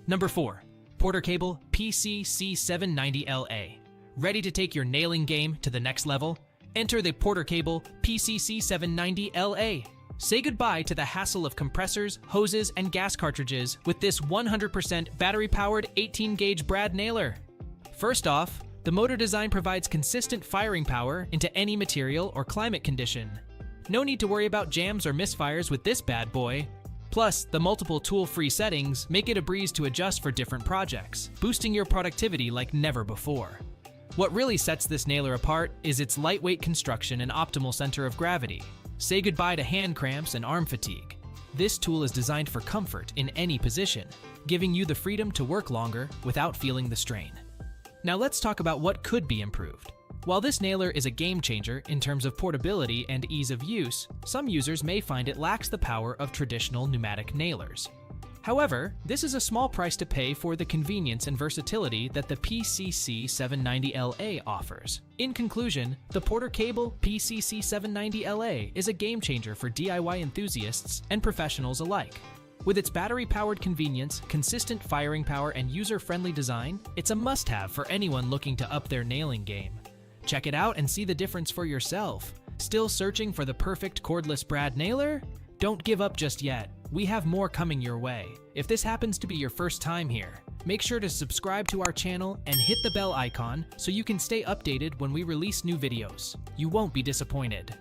Number 4. Porter Cable PCC790LA. Ready to take your nailing game to the next level? Enter the Porter Cable PCC790LA. Say goodbye to the hassle of compressors, hoses, and gas cartridges with this 100% battery-powered 18-gauge brad nailer. First off, the motor design provides consistent firing power into any material or climate condition. No need to worry about jams or misfires with this bad boy. Plus, the multiple tool-free settings make it a breeze to adjust for different projects, boosting your productivity like never before. What really sets this nailer apart is its lightweight construction and optimal center of gravity. Say goodbye to hand cramps and arm fatigue. This tool is designed for comfort in any position, giving you the freedom to work longer without feeling the strain. Now let's talk about what could be improved. While this nailer is a game changer in terms of portability and ease of use, some users may find it lacks the power of traditional pneumatic nailers. However, this is a small price to pay for the convenience and versatility that the PCC790LA offers. In conclusion, the Porter Cable PCC790LA is a game changer for DIY enthusiasts and professionals alike. With its battery-powered convenience, consistent firing power, and user-friendly design, it's a must-have for anyone looking to up their nailing game. Check it out and see the difference for yourself. Still searching for the perfect cordless brad nailer? Don't give up just yet. We have more coming your way. If this happens to be your first time here, make sure to subscribe to our channel and hit the bell icon so you can stay updated when we release new videos. You won't be disappointed.